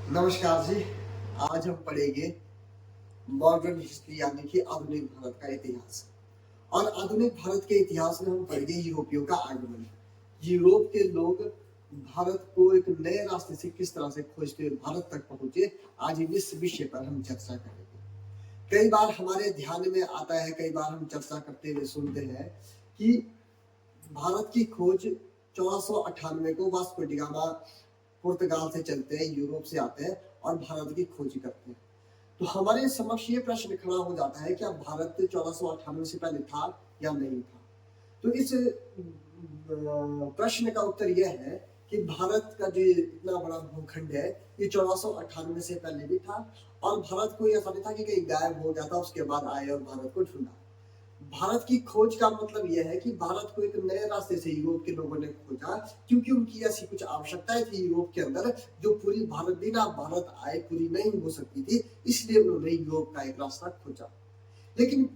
नमस्कार जी। आज हम पढ़ेंगे मॉडर्न हिस्ट्री यानी कि आधुनिक भारत का इतिहास। और आधुनिक भारत के इतिहास में हम पढ़ेंगे यूरोपियों का आगमन। यूरोप के लोग भारत को एक नए रास्ते से किस तरह से खोजते हुए भारत तक पहुंचे, आज इस विषय पर हम चर्चा करेंगे। कई बार हमारे ध्यान में आता है, कई बार हम चर्चा करते हुए सुनते हैं कि भारत की खोज 1498 को वास्को डी गामा पुर्तगाल से चलते हैं, यूरोप से आते हैं और भारत की खोज करते हैं। तो हमारे समक्ष ये प्रश्न खड़ा हो जाता है, क्या भारत 1498 से पहले था या नहीं था। तो इस प्रश्न का उत्तर यह है कि भारत का जो इतना बड़ा भूखंड है, ये 1498 से पहले भी था। और भारत को ऐसा नहीं था कि कहीं गायब हो गया था, उसके बाद आए और भारत को ढूंढा। भारत की खोज का मतलब यह है कि भारत को एक नए रास्ते से यूरोप के लोगों ने खोजा, क्योंकि उनकी ऐसी कुछ आवश्यकताएं थी यूरोप के अंदर जो पूरी भारत बिना भारत आए पूरी नहीं हो सकती थी, इसलिए उन्होंने यूरोप का एक रास्ता खोजा। लेकिन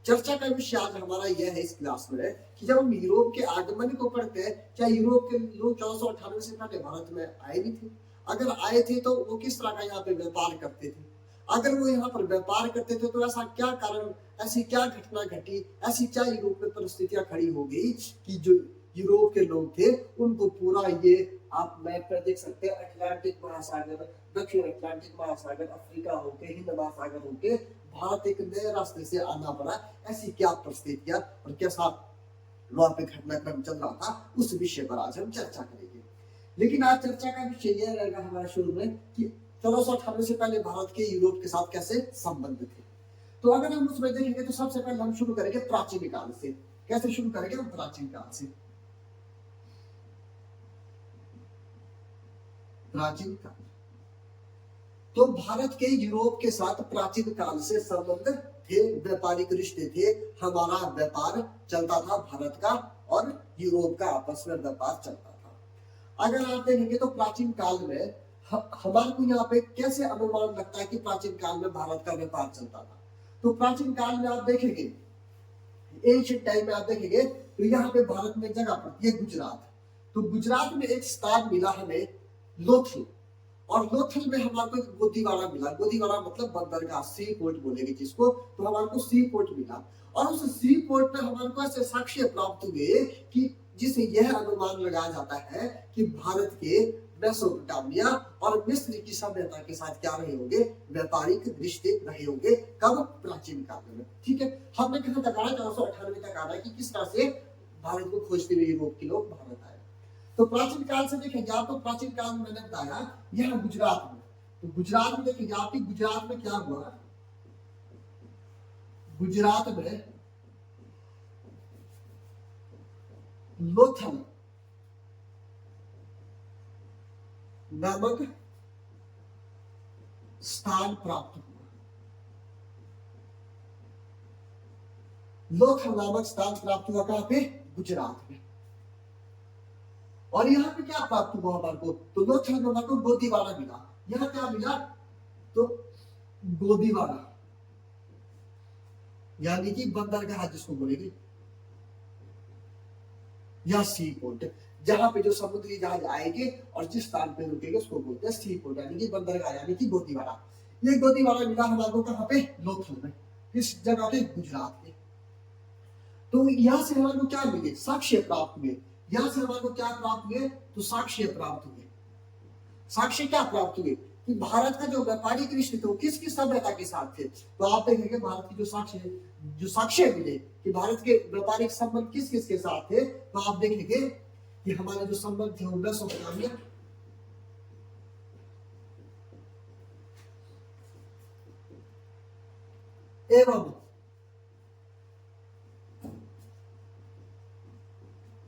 चर्चा का विषय आज हमारा यह है इस क्लास में कि जब हम यूरोप के आगमन को पढ़ते हैं, क्या यूरोप के लोग 1498 से पहले भारत में आए नहीं थे? अगर आए थे तो वो किस तरह का यहाँ पे व्यापार करते थे? अगर वो यहाँ पर व्यापार करते थे तो ऐसा क्या कारण, ऐसी क्या घटना घटी, ऐसी क्या यूरोप में परिस्थितियां खड़ी हो गई कि जो यूरोप के लोग थे उनको पूरा ये, आप मैप पर देख सकते हैं, अटलांटिक महासागर, दक्षिण अटलांटिक महासागर, अफ्रीका होके, हिंद महासागर होके भारत एक नए रास्ते से आना पड़ा। ऐसी क्या परिस्थितियां और कैसा वहां पे घटनाक्रम चल रहा था, उस विषय पर आज हम चर्चा करेंगे। लेकिन आज चर्चा का विषय यह रहेगा हमारा शुरू में कि 1498 से पहले भारत के यूरोप के साथ कैसे संबंध थे। तो अगर हम उसमें देखेंगे तो सबसे पहले हम शुरू करेंगे प्राचीन काल से। कैसे शुरू करेंगे हम? प्राचीन काल से। प्राचीन काल तो भारत के यूरोप के साथ प्राचीन काल से संबंध थे, व्यापारिक रिश्ते थे। हमारा व्यापार चलता था, भारत का और यूरोप का आपस में व्यापार चलता था। अगर आप देखेंगे तो प्राचीन काल में हमारे को यहाँ पे कैसे अनुमान लगता है कि प्राचीन काल में भारत का व्यापार चलता था। तो प्राचीन काल में आप देखेंगे, एंशिएंट टाइम में आप देखेंगे तो यहाँ पे भारत में जगह पड़ती है गुजरात। तो गुजरात में एक स्थान मिला हमें लोथल, और लोथल में हमारे को एक गोदीवाड़ा मिला। गोदीवाड़ा मतलब बंदरगाह, सी पोर्ट बोलेंगे जिसको। तो हमारे को सी पोर्ट मिला और उस सी पोर्ट पे हमारे को ऐसे साक्ष्य प्राप्त हुए कि जिसे यह अनुमान लगाया जाता है कि भारत के मेसोपोटामिया और मिस्र की सभ्यता के साथ क्या रहे होंगे, व्यापारिक रिश्ते रहे होंगे। कब? प्राचीन काल में। ठीक है, हमने कहा तक आना, 1498 तक आना कि किस तरह से भारत को खोजते हुए यूरोप के लोग भारत आए। तो प्राचीन काल से देखेंगे आप, तो प्राचीन काल में मैंने बताया यह गुजरात में। तो गुजरात में देखेंगे आप, गुजरात में क्या हुआ, गुजरात में लोथल नामक स्थान प्राप्त हुआ। लोथल नामक स्थान प्राप्त हुआ कहां पे? गुजरात में। और यहाँ पे क्या प्राप्त हुआ हमारे को? तो लोथल में हमारे को गोदीवाड़ा मिला। यहाँ क्या मिला? तो गोदीवाड़ा यानी कि बंदरगाह जिसको बोलेंगे, या सी पोर्ट, जहां पे जो समुद्री जहाज आएंगे और जिस स्थान पे रुकेंगे उसको बोलते हैं सी पोर्ट, यानी कि बंदरगाह, यानी कि गोदीवाड़ा। ये गोदीवाड़ा मिला हमारे को कहां पे? लोथल में। किस जगह पे? गुजरात में। तो यहां से हमारे को क्या मिले? साक्ष्य प्राप्त हुए। यहां से हमारे को क्या प्राप्त हुए? तो साक्ष्य प्राप्त हुए। साक्ष्य क्या प्राप्त हुए कि भारत का जो व्यापारिक रिश्ते थे वो किस किस सभ्यता के साथ थे। तो आप देखेंगे भारत की जो साक्ष्य मिले कि भारत के व्यापारिक संबंध किस किस के साथ थे, तो आप देखेंगे कि हमारे जो संबंध थे वो मेसोपोटामिया, एवं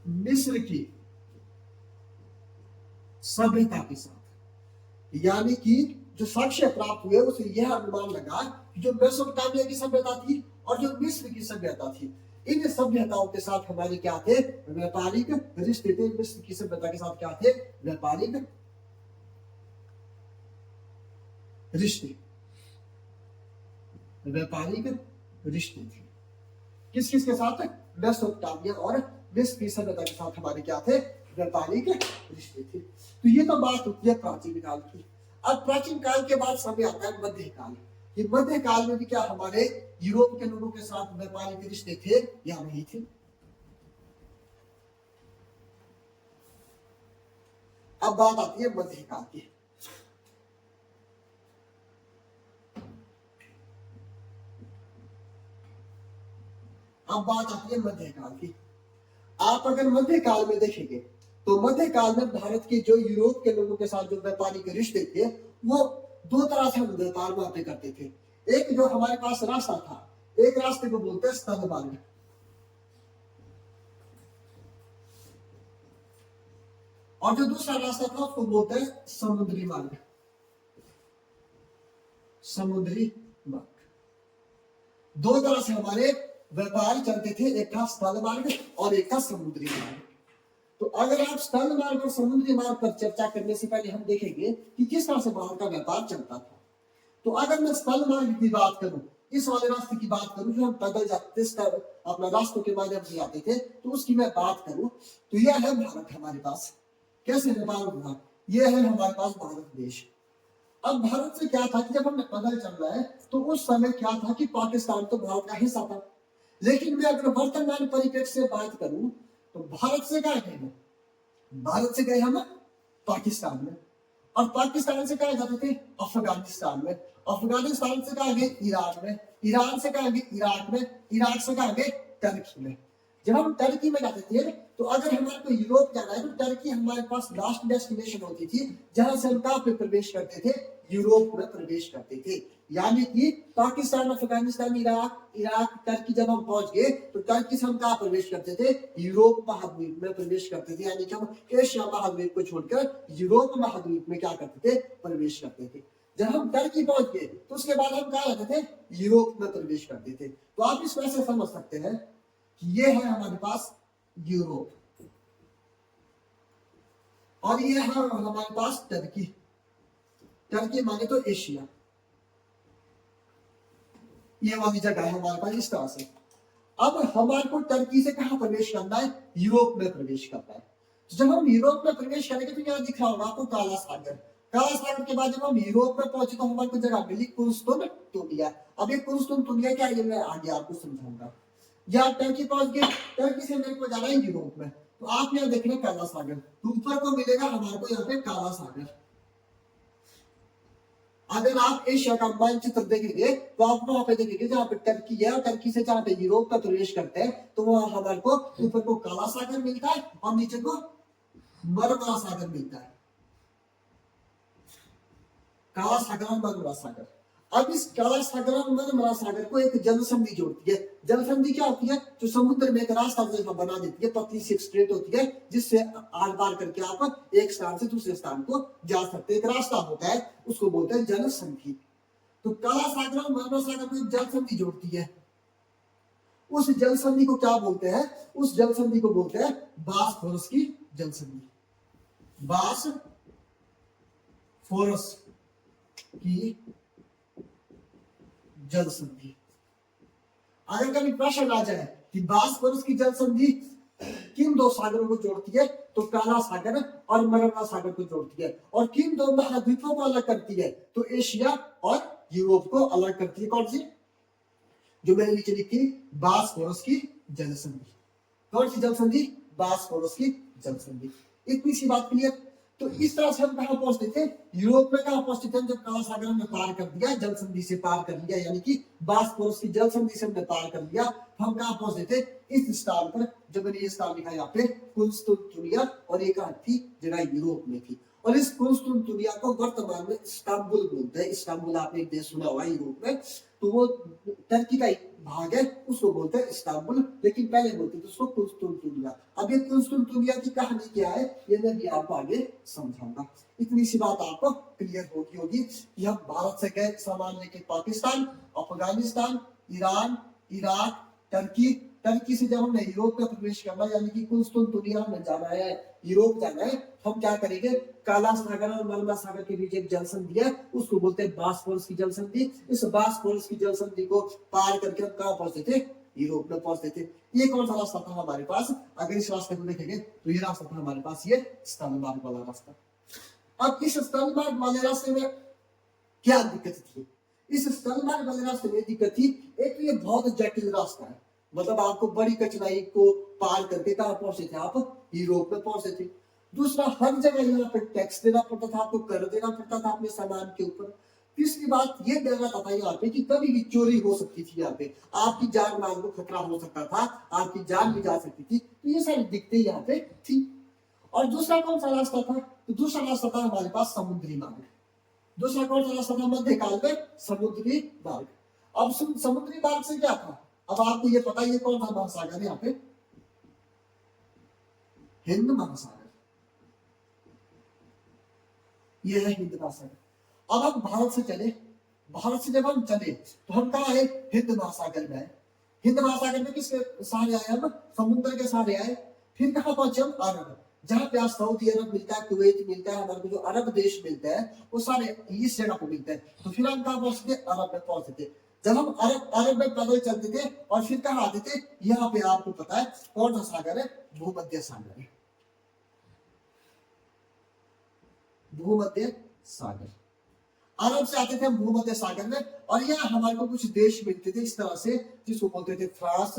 मिस्र की सभ्यता के साथ। यानी कि जो साक्ष्य प्राप्त हुए उसे यह अनुमान लगा कि जो मेसोपोटामिया की सभ्यता थी और जो मिस्र की सभ्यता थी, इन सभ्यताओं के साथ हमारे क्या थे? व्यापारिक रिश्ते थे। मिस्र की सभ्यता के साथ क्या थे? व्यापारिक रिश्ते। व्यापारिक रिश्ते थे किस किस के साथ? मेसोपोटामिया और मिस्र की सभ्यता के साथ हमारे क्या थे? व्यापारिक रिश्ते थे। तो ये तो बात होती है प्राचीन काल की। अब प्राचीन काल के बाद समय आता है मध्यकाल। ये मध्यकाल में भी क्या हमारे यूरोप के लोगों के साथ व्यापारिक रिश्ते थे या नहीं थे? अब बात आती है मध्यकाल की। अब बात आती है मध्यकाल की। आप अगर मध्यकाल में देखेंगे तो मध्यकाल में भारत के जो यूरोप के लोगों के साथ जो व्यापारिक रिश्ते थे वो दो तरह से हम व्यापार वहां पे करते थे। एक जो हमारे पास रास्ता था, एक रास्ते को बोलते हैं स्थल मार्ग, और जो दूसरा रास्ता था उसको बोलते हैं समुद्री मार्ग। समुद्री मार्ग, दो तरह से हमारे व्यापार चलते थे, एक था स्थल मार्ग और एक था समुद्री मार्ग। तो अगर आप स्थल मार्ग और समुद्री मार्ग पर चर्चा करने से पहले हम देखेंगे कि किस तरह से भारत का व्यापार चलता था। तो अगर मैं स्थल मार्ग की बात करूं, इस वाले रास्ते की बात करूं जो हम पैदल जाते अपना रास्तों के माध्यम से जाते थे, तो उसकी मैं बात करूं तो यह है भारत हमारे पास। कैसे व्यापार हुआ? यह है हमारे पास भारत देश। अब भारत से क्या था कि जब हमने पैदल चलना है तो उस समय क्या था कि पाकिस्तान तो भारत का हिस्सा था। लेकिन मैं अगर वर्तमान परिप्रेक्ष्य से बात करूं तो भारत से क्या गए हम? भारत से गए हम पाकिस्तान में, और पाकिस्तान से कहा जाते थे अफगानिस्तान में, अफगानिस्तान से कहा गए ईरान में, ईरान से कहा गए इराक में, इराक से कहा गए टर्की में। जब हम टर्की में जाते थे तो अगर हमारे को यूरोप जाना है तो टर्की हमारे पास लास्ट डेस्टिनेशन होती थी, जहां से हम कहां पे प्रवेश करते थे? यूरोप में प्रवेश करते थे। यानी कि पाकिस्तान, अफगानिस्तान, इराक, टर्की जब हम पहुंच गए तो टर्की से हम कहां प्रवेश करते थे? यूरोप महाद्वीप में प्रवेश करते थे। यानी कि हम एशिया महाद्वीप को छोड़कर यूरोप महाद्वीप में क्या करते थे? प्रवेश करते थे। जब हम टर्की पहुंच गए तो उसके बाद हम कहां जाते थे? यूरोप में प्रवेश करते थे। तो आप इसमें से समझ सकते हैं कि ये है हमारे पास यूरोप, और ये है हमारे पास टर्की। टर्की माने तो एशिया, ये वाली जगह है हमारे पास इस तरह से। अब हमारे को टर्की से कहां प्रवेश करना है? यूरोप में प्रवेश करना है। तो जब हम यूरोप में प्रवेश करेंगे तो यहाँ दिख रहा होगा आपको काला सागर। काला सागर के बाद जब हम यूरोप में पहुंचे तो हमारे को जगह मिली कुंस्तुनतुनिया। अब ये कुंस्तुनतुनिया क्या, ये मैं आगे आपको समझाऊंगा। या टर्की पहुंच गए, टर्की से मेरे को जाना है यूरोप में, तो आप यहाँ देख रहे हैं काला सागर, तो ऊपर को मिलेगा हमारे को यहाँ पे काला सागर। अगर आप एशिया का मानचित्र देखेंगे तो आप वहां पे देखेंगे जहां पे टर्की है, और टर्की से जहां पे यूरोप का प्रवेश करते हैं तो वहां हमारे को ऊपर को काला सागर मिलता है और नीचे को मरमरा सागर मिलता है। काला सागर और मरमरा सागर। अब इस काला सागर और मरमरा सागर को एक जल संधि जोड़ती है। जल संधि क्या होती है? जो समुद्र में एक रास्ता जैसा बना देती है, पतली सी स्ट्रेट होती है, जिससे आर पार करके आप एक स्थान से दूसरे स्थान को जा सकते हैं। एक रास्ता होता है, उसको बोलते हैं जल संधि। तो काला सागर और मरमरा सागर को एक जल संधि जोड़ती है। उस जल संधि को क्या बोलते हैं? उस जल संधि को बोलते हैं बॉस्फोरस की जल संधि। बॉस्फोरस की जल संधि। अगर कभी प्रश्न आ जाए कि बॉस्फोरस की जल संधि किन दो सागरों को जोड़ती है, तो काला सागर और मरमरा सागर को जोड़ती है। और किन दो महाद्वीपों को अलग करती है, तो एशिया और यूरोप को अलग करती है। कौन सी? जो मैंने नीचे लिखी, बॉस्फोरस की जल संधि। कौन सी जल संधि? बॉस्फोरस की जल संधि। इतनी सी बात क्लियर। तो इस तरह से हम कहां पहुंचते थे? यूरोप में कहां पहुंचते थे? जब काला सागर हमने पार कर दिया, जल संधि से पार कर लिया, यानी कि बॉस्फोरस की जल संधि से हमने पार कर लिया, हम कहां पहुंचते थे? इस स्थान पर, जो मैंने ये स्थान लिखा यहाँ पे, कुंस्तुनतुनिया, और एक थी जगह यूरोप में थी। और इस कुंस्तुनतुनिया को वर्तमान में इस्तांबुल बोलते हैं। इस्तांबुल आपने एक देश सुना हुआ है यूरोप में, तो वो टर्की का एक भाग है, उसको बोलते हैं इस्तांबुल, लेकिन पहले बोलते थे उसको कुंस्तुनतुनिया। अब ये कुंस्तुनतुनिया की कहानी क्या है, ये मैं भी आपको आगे समझाऊंगा। इतनी सी बात आपको क्लियर होगी कि हम भारत से गए सामान लेके Pakistan, Afghanistan, Iran, Iraq, Turkey. Turkey से जब हमने यूरोप में प्रवेश करना, यानी कि कुंस्तुनतुनिया में जाना है, यूरोप जाना है, हम क्या करेंगे? काला सागर और मरमरा सागर के बीच एक जल संधि है, उसको बोलते हैं बॉस्फोरस की जल संधि। इस बॉस्फोरस की जल संधि को पार करके हम कहां पहुंचते थे? यूरोप में पहुंचते थे। ये कौन सा रास्ता था हमारे पास? अगर इस रास्ते को देखेंगे तो ये रास्ता था हमारे पास, ये स्थल मार्ग वाला रास्ता। अब इस स्थल मार्ग वाले रास्ते में क्या दिक्कत थी? इस स्थल मार्ग वाले रास्ते में दिक्कत थी, एक तो ये बहुत जटिल रास्ता है, मतलब आपको बड़ी कठिनाई को पार करके कहाँ पहुंचे थे आप? यूरोप में पहुंचे थे। दूसरा, हर जगह यहाँ पे टैक्स देना पड़ता था, आपको कर देना पड़ता था अपने सामान के ऊपर। तीसरी बात ये डर रहता था यहाँ पे कि कभी भी चोरी हो सकती थी, यहाँ पे आपकी जान माल को खतरा हो सकता था, आपकी जान भी जा सकती थी, तो ये सारी दिक्कतें यहाँ पे थी। और दूसरा कौन सा रास्ता था? तो दूसरा रास्ता था हमारे पास समुद्री मार्ग। दूसरा कौन सा रास्ता था मध्यकाल में? समुद्री मार्ग। अब समुद्री मार्ग से क्या था? अब आपको ये पता है कौन सा महासागर है यहाँ पे? हिंद महासागर। यह है हिंद महासागर। अब हम भारत से चले, भारत से जब हम चले तो हम कहा है? हिंद महासागर में आए। हिंद महासागर में किसके सहारे आए हम? समुद्र के सहारे आए। फिर कहा पहुंचे हम? अरब, जहां पे सऊदी अरब मिलता है, कुवैत मिलता है, हमारे को जो अरब देश मिलते हैं वो सारे इस जगह पे मिलते हैं। तो फिर हम कहा पहुंचते? अरब में पहुंचते थे। जब हम अरब में पैदल चलते थे और फिर कहा आते थे? यहाँ पे आपको पता है कौन सा सागर है? भूमध्य सागर है। भूमध्य सागर। अरब से आते थे हम भूमध्य सागर में, और यहाँ हमारे को कुछ देश मिलते थे इस तरह से, जिसको बोलते थे फ्रांस,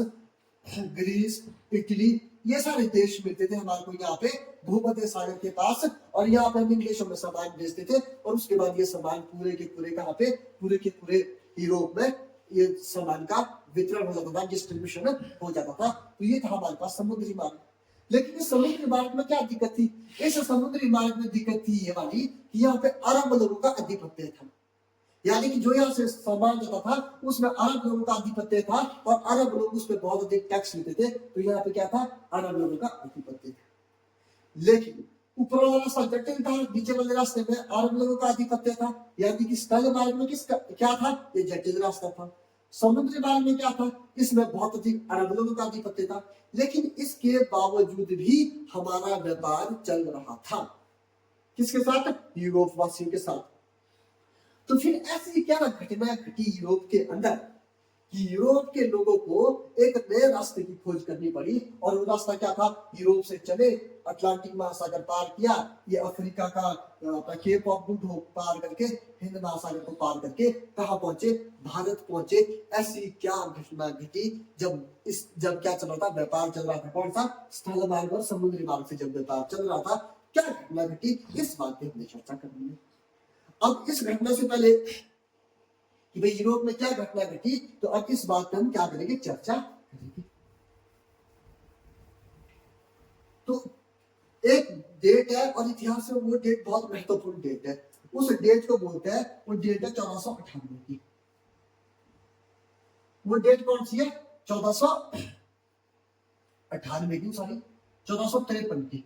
ग्रीस, इटली, ये सारे देश मिलते थे हमारे को यहाँ पे भूमध्य सागर के पास। और यहाँ पे हम इन देशों में सामान भेजते थे, और उसके बाद ये सामान पूरे के पूरे कहाँ पे? पूरे के पूरे यूरोप में ये सामान का वितरण हो जाता था, डिस्ट्रीब्यूशन हो जाता था। तो ये था हमारे पास समुद्री मार्ग। लेकिन इस समुद्री मार्ग में क्या दिक्कत थी? इस समुद्री मार्ग में दिक्कत थी ये वाली कि यहाँ पे अरब लोगों का अधिपत्य था, यानी कि जो यहाँ से सामान जाता था उसमें अरब लोगों का अधिपत्य था, और अरब लोग उस पर बहुत अधिक टैक्स लेते थे। तो यहाँ पे क्या था? अरब लोगों का अधिपत्य था। लेकिन ऊपर वाला रास्ता जटिल था, नीचे वाले रास्ते में अरब लोगों का अधिपत्य था, यानी कि स्थल मार्ग में किसका क्या था? ये जटिल रास्ता था। समुद्री मार्ग में क्या था? इसमें बहुत अधिक अरब लोगों का अधिपत्य था। लेकिन इसके बावजूद भी हमारा व्यापार चल रहा था। किसके साथ? यूरोप वासियों के साथ। तो फिर ऐसी क्या घटना घटी यूरोप के अंदर कि यूरोप के लोगों को एक नए रास्ते की खोज करनी पड़ी। और वो रास्ता क्या था? यूरोप से चले, अटलांटिक महासागर पार किया, ये अफ्रीका का केप ऑफ गुड होप पार करके, हिंद महासागर को पार करके कहाँ पहुंचे? भारत पहुंचे। ऐसी क्या घटना घटी जब क्या चल रहा था? व्यापार चल रहा था। कौन सा? स्थल मार्ग और समुद्री मार्ग से जब व्यापार चल रहा था, क्या घटना घटी? इस बात पे हमने चर्चा करनी है। अब इस घटना से पहले कि भाई यूरोप में क्या घटना घटी, तो अब इस बात पर हम क्या करेंगे? चर्चा करेंगे। तो एक डेट है, और इतिहास में वो डेट बहुत महत्वपूर्ण डेट है। उस डेट को बोलते हैं, वो डेट है 1498 की। वो डेट कौन सी है? 1498 की, सॉरी 1453 की।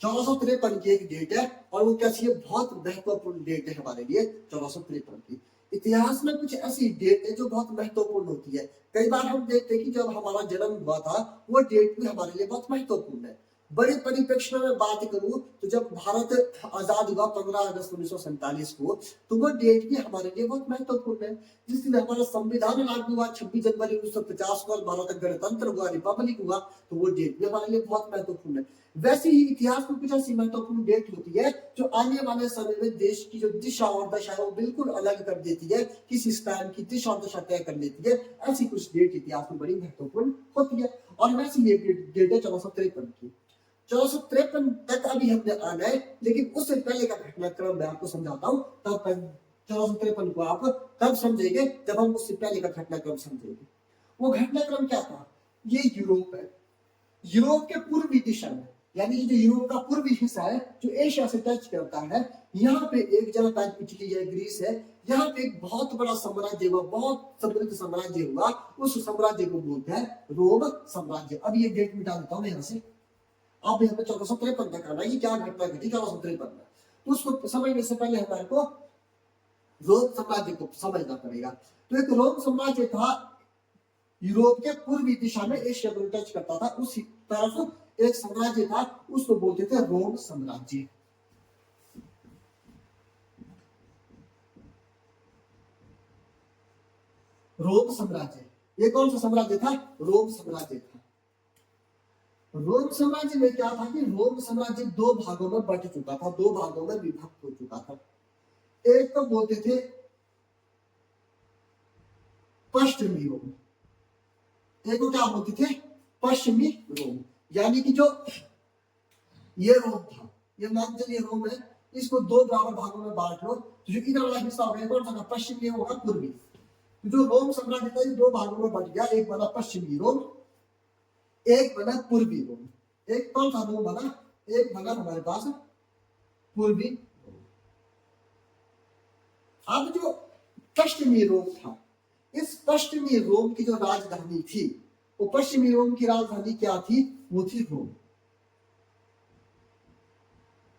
1453 की एक डेट है, और वो कैसी है? बहुत महत्वपूर्ण डेट है हमारे लिए 1453 की। इतिहास में कुछ ऐसी डेट है जो बहुत महत्वपूर्ण होती है। कई बार हम देखते हैं कि जब हमारा जन्म हुआ था वो डेट भी हमारे लिए बहुत महत्वपूर्ण है। बड़े परिप्रेक्ष्य में बात करूं तो जब भारत आजाद हुआ 15 अगस्त 1947 को, तो वो डेट भी हमारे लिए बहुत महत्वपूर्ण है। जिस दिन हमारा संविधान लागू हुआ 26 जनवरी 1950 को, और भारत गणतंत्र हुआ, रिपब्लिक हुआ, तो वो डेट भी हमारे लिए बहुत महत्वपूर्ण है। वैसे ही इतिहास में कुछ ऐसी महत्वपूर्ण डेट होती है जो आने वाले समय में देश की जो दिशा और दशा है वो बिल्कुल अलग कर देती है, किसी स्थान की दिशा और दशा तय कर देती है। ऐसी कुछ डेट इतिहास में बड़ी महत्वपूर्ण होती है, और वैसी ये डेट है 1453 की। 1453 तक अभी हमने आना है, लेकिन उससे पहले का घटनाक्रम मैं आपको समझाता हूँ। तब 1453 को आप तब समझेंगे जब हम उससे पहले का घटनाक्रम समझेंगे। वो घटनाक्रम क्या था? ये यूरोप है। यूरोप के पूर्वी दिशा में, यानी जो यूरोप का पूर्वी हिस्सा है जो एशिया से टच करता है, यहाँ पे एक जगह पर इटली है, ग्रीस है, यहाँ पे एक बहुत बड़ा साम्राज्य हुआ, बहुत समृद्ध साम्राज्य हुआ। उस साम्राज्य को बोलते हैं रोम साम्राज्य। अब ये डेट मिटा देता हूँ मैं यहाँ से। अब यहाँ पे 1453 तक आना है, क्या घटना घटी 1453 में, तो उसको समझने से पहले हमारे को रोम साम्राज्य को समझना पड़ेगा। तो एक रोम साम्राज्य था यूरोप के पूर्वी दिशा में, एशिया को टच करता था। उसी तरफ एक साम्राज्य था, उसको बोलते थे रोम साम्राज्य। रोम साम्राज्य, ये कौन सा साम्राज्य था? रोम साम्राज्य था। रोम साम्राज्य में क्या था कि रोम साम्राज्य दो भागों में बट चुका था, दो भागों में विभक्त हो चुका था। एक तो बोलते थे पश्चिमी रोम, एक को क्या बोलते थे पश्चिमी रोम, यानी कि जो ये रोम था, ये मान चलिए रोम है, इसको दो बराबर भागों में बांट लो, तो जो इधर वाला हिस्सा होगा कौन सा, पश्चिमी होगा पूर्वी। तो जो रोम साम्राज्य था दो भागों में बट गया, एक बना पश्चिमी रोम, एक बना पूर्वी रोम। एक कौन सा रोम बना, एक बना हमारे पास पूर्वी। अब जो पश्चिमी रोम था, इस पश्चिमी रोम की जो राजधानी थी, वो पश्चिमी रोम की राजधानी क्या थी, वो थी रोम।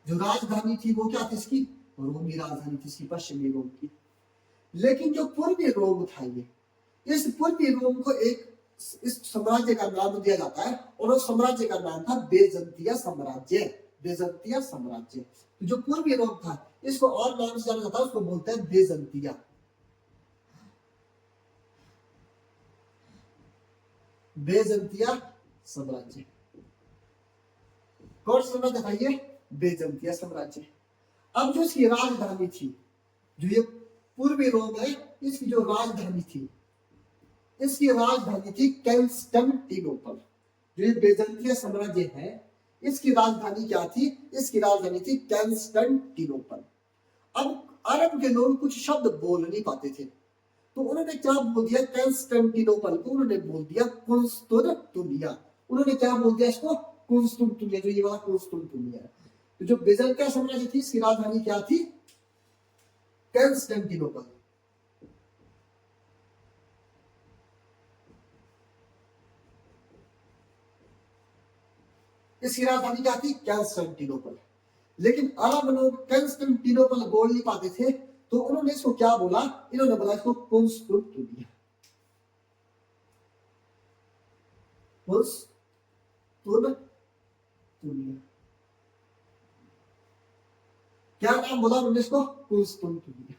जो राजधानी थी वो क्या थी इसकी, रोम की राजधानी थी इसकी, पश्चिमी रोम की। लेकिन जो पूर्वी रोम था, ये इस पूर्वी रोम को एक इस साम्राज्य का नाम दिया जाता है, और उस साम्राज्य का नाम था बेजंतिया साम्राज्य। बेजंतिया साम्राज्य, तो जो पूर्वी रोम था इसको और नाम से जाना जाता है, उसको बोलते हैं बेजंतिया। बेजंतिया साम्राज्य कौन सा साम्राज्य था, ये बेजंतिया साम्राज्य। अब जो इसकी राजधानी थी, जो ये पूर्वी रोम है, इसकी जो राजधानी थी, इसकी राजधानी थी कंस्टेंटिनोपल। जो ये बेजंतिया साम्राज्य है, इसकी राजधानी क्या थी, इसकी राजधानी थी कंस्टेंटिनोपल। अब अरब के लोग कुछ शब्द बोल नहीं पाते थे, तो उन्होंने क्या बोल दिया, कंस्टेंटिनोपल को उन्होंने बोल दिया कुंस्तुनतुनिया। उन्होंने क्या बोल दिया इसको, कुंस्तुनतुनिया, जो ये वाला कुंस्तुनतुनिया है। तो जो बेजंतिया साम्राज्य थी, इसकी राजधानी क्या थी, कंस्टेंटिनोपल। इसकी राजधानी क्या थी, कंस्टेंटिनोपल। लेकिन अरब लोग कंस्टेंटिनोपल बोल नहीं पाते थे, तो उन्होंने इसको क्या बोला, इन्होंने बोला इसको कुंस्तुनतुनिया। कुंस्तुनतुनिया क्या नाम बोला उन्होंने इसको, कुंस्तुनतुनिया।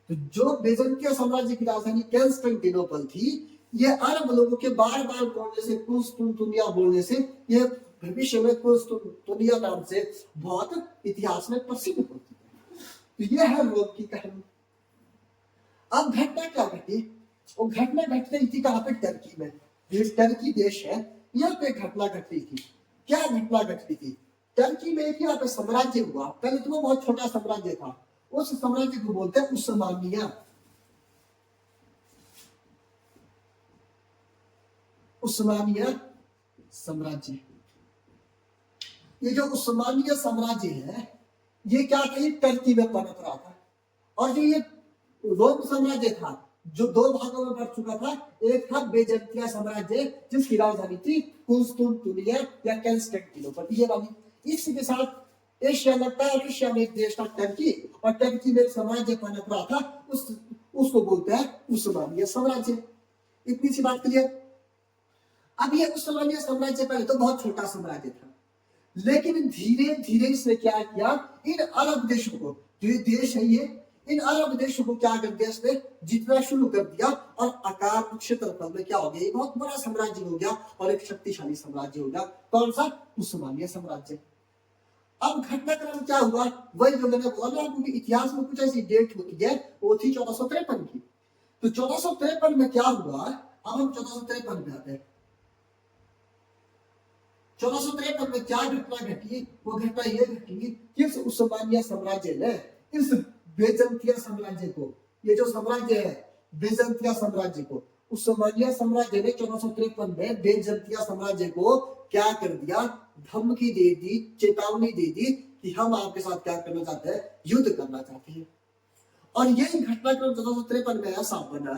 तो जो बेजंतिया साम्राज्य की राजधानी कंस्टेंटिनोपल थी, ये अरब लोगों के बार बार बोलने से, कुंस्तुनतुनिया बोलने से, ये भविष्य में कुंस्तुनतुनिया नाम से बहुत इतिहास में प्रसिद्ध होती है। तो ये है रोम की कहानी। अब घटना क्या घटी, वो घटना घट रही थी कहां पे, टर्की में। टर्की देश है, यहाँ पे घटना घट रही थी। क्या घटना घट रही थी, टर्की में एक यहाँ पे साम्राज्य हुआ। पहले तो वो बहुत छोटा साम्राज्य था, उस साम्राज्य को बोलते हैं उस्मानिया। उस्मानिया साम्राज्य। ये जो उस्मानिया साम्राज्य है, ये क्या था, टर्की में पनप रहा था। और जो ये रोम साम्राज्य था, जो दो भागों में बढ़ चुका था, एक था बेजंतिया साम्राज्य, जिसकी राजधानी थी कुंस्तुनतुनिया या कंस्टेंटिनोपल, ये वाली। इसी के साथ एशिया लगता है, और एशिया में एक देश था टर्की, और टर्की में एक साम्राज्य पनप रहा था, उसको बोलते हैं उस्मानिया साम्राज्य। इतनी सी बात क्लियर। अब ये उस्मानिया साम्राज्य पहले तो बहुत छोटा साम्राज्य था, लेकिन धीरे धीरे इसने क्या किया, इन अरब देशों को, जो ये देश है ये, इन अरब देशों को क्या कर दिया इसने, जीतना शुरू कर दिया, और आकार क्षेत्रफल में क्या हो गया, बहुत बड़ा साम्राज्य हो गया, और एक शक्तिशाली साम्राज्य हो गया। कौन सा, उस्मानिया साम्राज्य। अब घटनाक्रम क्या हुआ, वही जो मैंने बोला ना, क्योंकि इतिहास में कुछ ऐसी डेट होती है, वो थी 1453 की। तो 1453 में क्या हुआ, अब हम 1453 में आते हैं। 1453 में क्या घटना घटी, वो घटना ये घटी कि इस उस्मानिया साम्राज्य ने इस बेजंतिया साम्राज्य को, ये जो साम्राज्य है बेजंतिया साम्राज्य को, उस्मानिया साम्राज्य ने 1453 में बेजंतिया साम्राज्य को क्या कर दिया, धमकी दे दी, चेतावनी दे दी कि हम आपके साथ क्या करना चाहते हैं, युद्ध करना चाहते हैं। और यही घटनाक्रम 1453 में ऐसा बना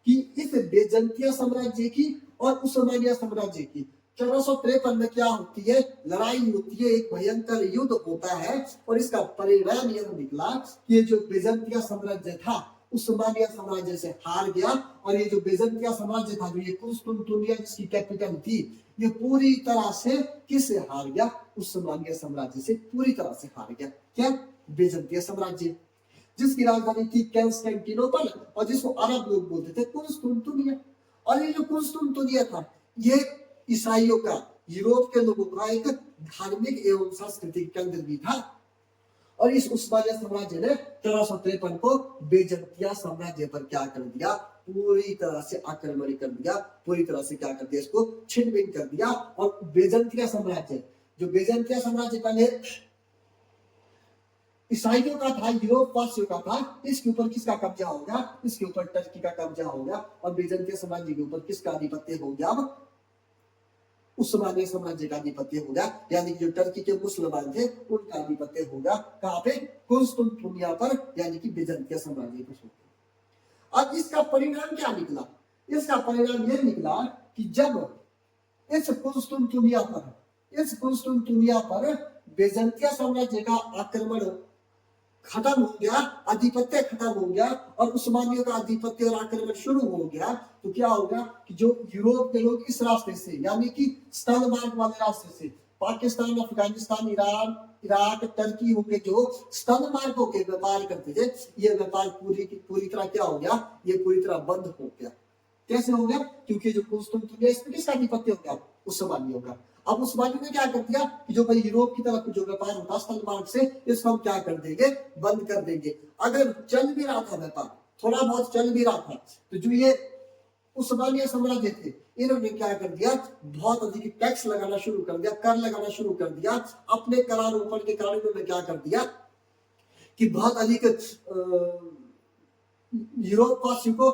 कि इस बेजंतिया साम्राज्य की और उस्मानिया साम्राज्य की 1453 में क्या होती है, लड़ाई होती है, एक भयंकर युद्ध होता है, और इसका परिणाम यह निकला कि ये जो बेजंतिया साम्राज्य था उस्मानिया साम्राज्य से हार गया, और ये जो बेजंतिया साम्राज्य था, जो ये कुंस्तुनतुनिया जिसकी कैपिटल थी, ये पूरी तरह से किससे हार गया, उस्मानिया साम्राज्य से पूरी तरह से हार गया। क्या, बेजंतिया साम्राज्य, जिसकी राजधानी थी कंस्टेंटिनोपल, और जिसको अरब लोग बोलते थे कुंस्तुनतुनिया। और ये जो कुंस्तुनतुनिया था, ये ईसाइयों का यूरोप के लोगों का एक धार्मिक एवं सांस्कृतिक केंद्र भी था। और इस उस्मानिया साम्राज्य ने 1353 को बेजंतिया साम्राज्य पर क्या कर दिया, पूरी तरह से आक्रमण कर दिया, पूरी तरह से क्या कर दिया, इसको छिन्न भिन्न कर दिया। और बेजंतिया साम्राज्य, जो बेजंतिया साम्राज्य पहले ईसाइयों का था, यूरोप वासियों का था, इसके ऊपर किसका कब्जा हो गया, इसके ऊपर टर्की का कब्जा हो गया। और बेजंतिया साम्राज्य के ऊपर किसका आधिपत्य हो गया, अब उस्मानिया साम्राज्य का आधिपत्य हो गया। यानी कि जो टर्की के मुसलमान थे उनका आधिपत्य हो गया कहां पे, कुस्तुनतुनिया पर, यानी कि बेजंतिया साम्राज्य पर। अब इसका परिणाम क्या निकला, इसका परिणाम यह निकला कि जब इस कुस्तुनतुनिया पर बेजंतिया साम्राज्य का आक्रमण खत्म हो गया, आधिपत्य खत्म हो गया और उस्मानियों का आधिपत्य और आक्रमण शुरू हो गया, तो क्या होगा कि जो यूरोप के लोग इस रास्ते से, यानी कि स्थल मार्ग वाले रास्ते से, Pakistan, Afghanistan, Iran, Iraq, Turkey होके जो स्थल मार्गों के व्यापार करते थे, ये व्यापार पूरी तरह क्या हो गया, ये पूरी तरह बंद हो गया। कैसे हो गया, क्योंकि जो कुस्तुनतुनिया, इसमें किसका आधिपत्य हो गया, उस्मानियों का। अब उस्मानियों ने क्या कर दिया कि जो भाई यूरोप की तरफ जो व्यापार होता स्थल मार्ग से, इसको हम क्या कर देंगे, बंद कर देंगे। अगर चल भी रहा था व्यापार, थोड़ा बहुत चल भी रहा था, तो जो ये उस्मानिया साम्राज्य थे, इन्होंने क्या कर दिया, बहुत अधिक टैक्स लगाना शुरू कर दिया, कर लगाना शुरू कर दिया। अपने करारोपण के कारण इन्होंने क्या कर दिया कि बहुत अधिक यूरोप वासियों को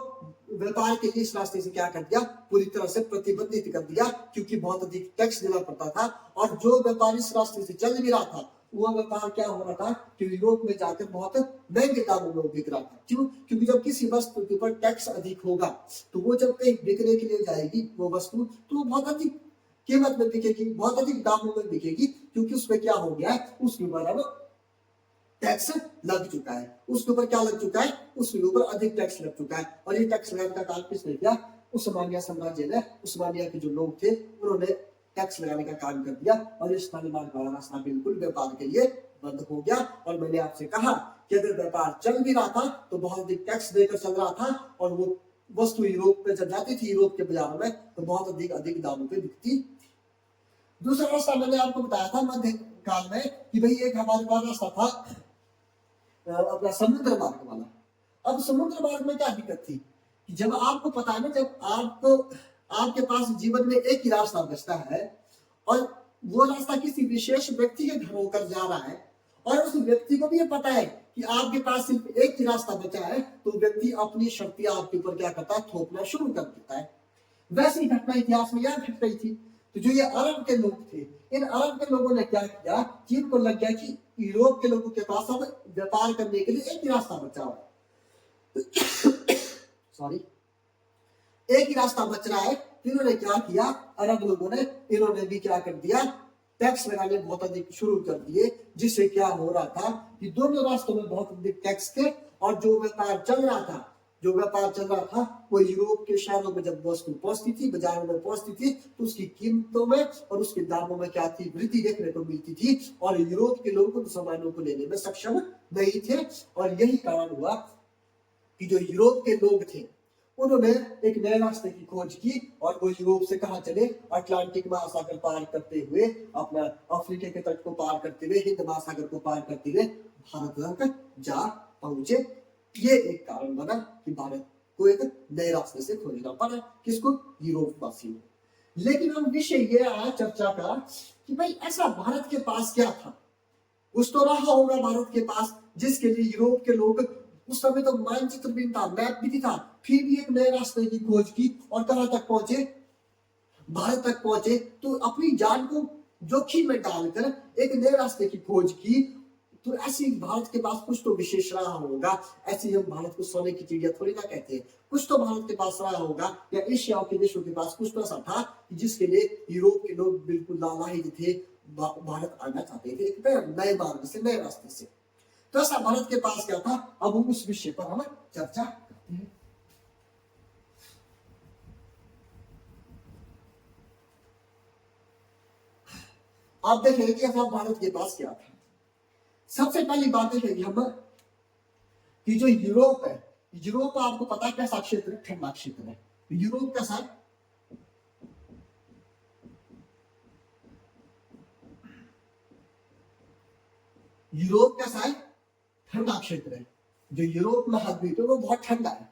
व्यापार के इस रास्ते से क्या कर दिया, पूरी तरह से प्रतिबंधित कर दिया, क्योंकि बहुत अधिक टैक्स देना पड़ता था। और जो व्यापार इस रास्ते से चल भी रहा था, वो व्यापार क्या हो रहा था कि यूरोप में जाकर बहुत महंगे दामों में बिक रहा था। क्यों, क्योंकि जब किसी वस्तु के ऊपर टैक्स अधिक होगा, तो वो जब कहीं बिकने के लिए जाएगी वो वस्तु, तो वो बहुत अधिक कीमत में बिकेगी, बहुत अधिक दामों में बिकेगी, क्योंकि उसमें क्या हो गया है, उसके ऊपर अब टैक्स लग चुका है। उसके ऊपर क्या लग चुका है, उसके ऊपर अधिक टैक्स लग चुका है। और ये टैक्स लगाने का काम किसने किया, उस्मानिया साम्राज्य ने। उस्मानिया के जो लोग थे उन्होंने टैक्स लगाने का काम कर दिया और इस स्थल मार्ग वाला रास्ता बिल्कुल व्यापार के लिए बंद हो गया। और मैंने आपसे कहा कि अगर व्यापार चल भी रहा था तो बहुत अधिक टैक्स देकर चल रहा था, और वो वस्तु यूरोप में जब जाती थी, यूरोप के बाजारों में, तो बहुत अधिक दामों पे बिकती। दूसरा रास्ता मैंने आपको बताया था मध्य काल में कि भाई एक हमारे पास रास्ता था अपना समुद्र मार्ग वाला। अब समुद्र मार्ग में क्या दिक्कत थी कि जब आपको पता है ना, जब आपके पास जीवन में एक ही रास्ता बचता है और वो रास्ता किसी विशेष व्यक्ति के घर होकर जा रहा है, और उस व्यक्ति को भी ये पता है कि आपके पास सिर्फ एक ही रास्ता बचा है, तो व्यक्ति अपनी शक्तियां आपके ऊपर क्या करता है, थोपना शुरू कर देता है। वैसी घटना इतिहास में यहाँ घट रही थी। तो जो ये अरब के लोग थे, इन अरब के लोगों ने क्या किया कि इनको लग गया कि यूरोप के लोगों के पास अब व्यापार करने के लिए एक ही रास्ता बचा हुआ है सॉरी, एक ही रास्ता बच रहा है। इन्होंने क्या किया, अरब लोगों ने, इन्होंने भी क्या कर दिया, टैक्स लगाने बहुत अधिक शुरू कर दिए, जिससे क्या हो रहा था कि दोनों रास्तों में बहुत अधिक टैक्स थे। और जो व्यापार चल रहा था वो यूरोप के शहरों में जब वस्तु पहुंचती थी, बाजारों में पहुंचती थी, तो उसकी कीमतों में और उसके दामों में क्या थी, वृद्धि देखने को मिलती थी। और यूरोप के लोग उन सामानों को लेने में सक्षम नहीं थे। और यही कारण हुआ कि जो यूरोप के लोग थे उन्होंने एक नए रास्ते की खोज की, और वो यूरोप से कहां चले, अटलांटिक महासागर पार करते हुए, अपना अफ्रीका के तट को पार करते हुए, हिंद महासागर को पार करते हुए भारत तक जा पहुंचे। ये एक कारण बना कि भारत को एक नए रास्ते से खोजना पड़ा, किसको, यूरोप वासियों को। लेकिन हम विषय ये आया चर्चा का कि भाई ऐसा भारत के पास क्या था, कुछ तो रहा होगा भारत के पास जिसके लिए यूरोप के लोग, उस समय तो मानचित्र भी था, मैप भी था, फिर भी एक नए रास्ते की खोज की और कहां तक पहुंचे, भारत तक पहुंचे। तो अपनी जान को जोखिम में डालकर एक नए रास्ते की खोज की। तो ऐसी भारत के पास कुछ तो विशेष रहा होगा। ऐसे हम भारत को सोने की चिड़िया थोड़ी ना कहते हैं, कुछ तो भारत के पास रहा होगा, या एशिया के देशों के पास कुछ तो ऐसा था जिसके लिए यूरोप के लोग बिल्कुल लालायित थे, भारत आना चाहते थे एक नए मार्ग से, नए रास्ते से। तो ऐसा भारत के पास क्या था, अब उस विषय पर हम चर्चा करते हैं। आप देखेंगे कि अब भारत के पास क्या था। सबसे पहली बात देखेंगे हम कि जो यूरोप है, यूरोप आपको पता है कैसा क्षेत्र है, ठंडा क्षेत्र है। यूरोप कैसा है, यूरोप कैसा है, ठंडा क्षेत्र है। जो यूरोप महाद्वीप है वो बहुत ठंडा है।